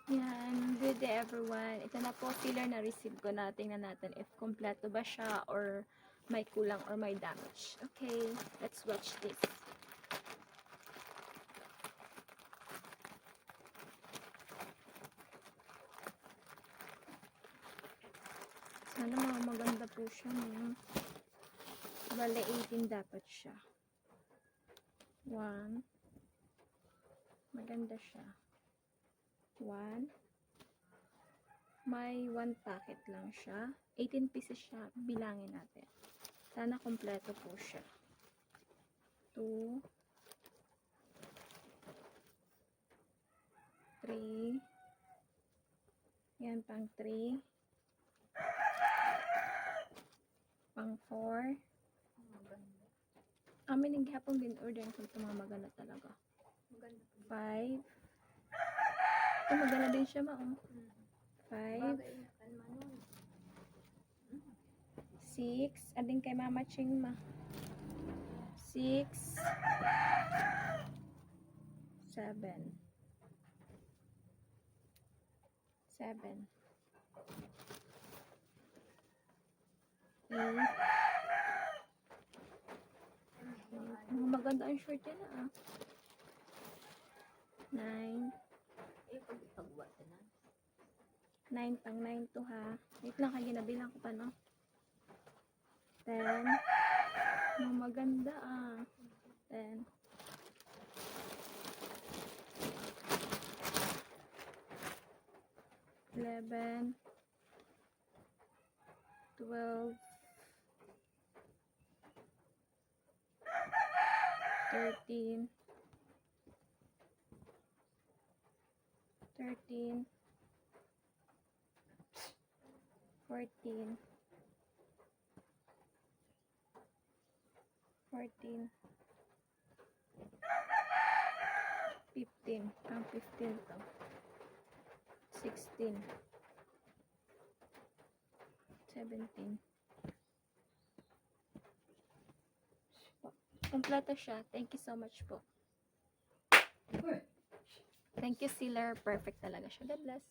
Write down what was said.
Yan, good day everyone. Ito na po filler na receive ko na. Tingnan natin if kompleto ba siya or may kulang or may damage. Okay, let's watch this. Sana maganda po siya. Bale, 18 dapat siya. 1. Maganda siya. 1. May 1 packet lang siya. 18 pieces siya. Bilangin natin. Sana kompleto po siya. 2. 3. Yan, pang 3. Pang 4. Amin yung gihapon din order ko ito mga maganda talaga. 5. Maganda din siya mao. 5. 6. Ading kay Mama Ching ma. 6. 7. 7. 8. Maganda ang short yan 9. 9 pang 9 to ha. Wait lang, kaya ginabilang ko pa no. 10. Maganda 10. 11. 12. 13. 13. 14. 14. 15. Ang 15 to. 16. 17. Kompleto siya. Thank you so much po. Thank you, sealer. Perfect talaga siya. God bless.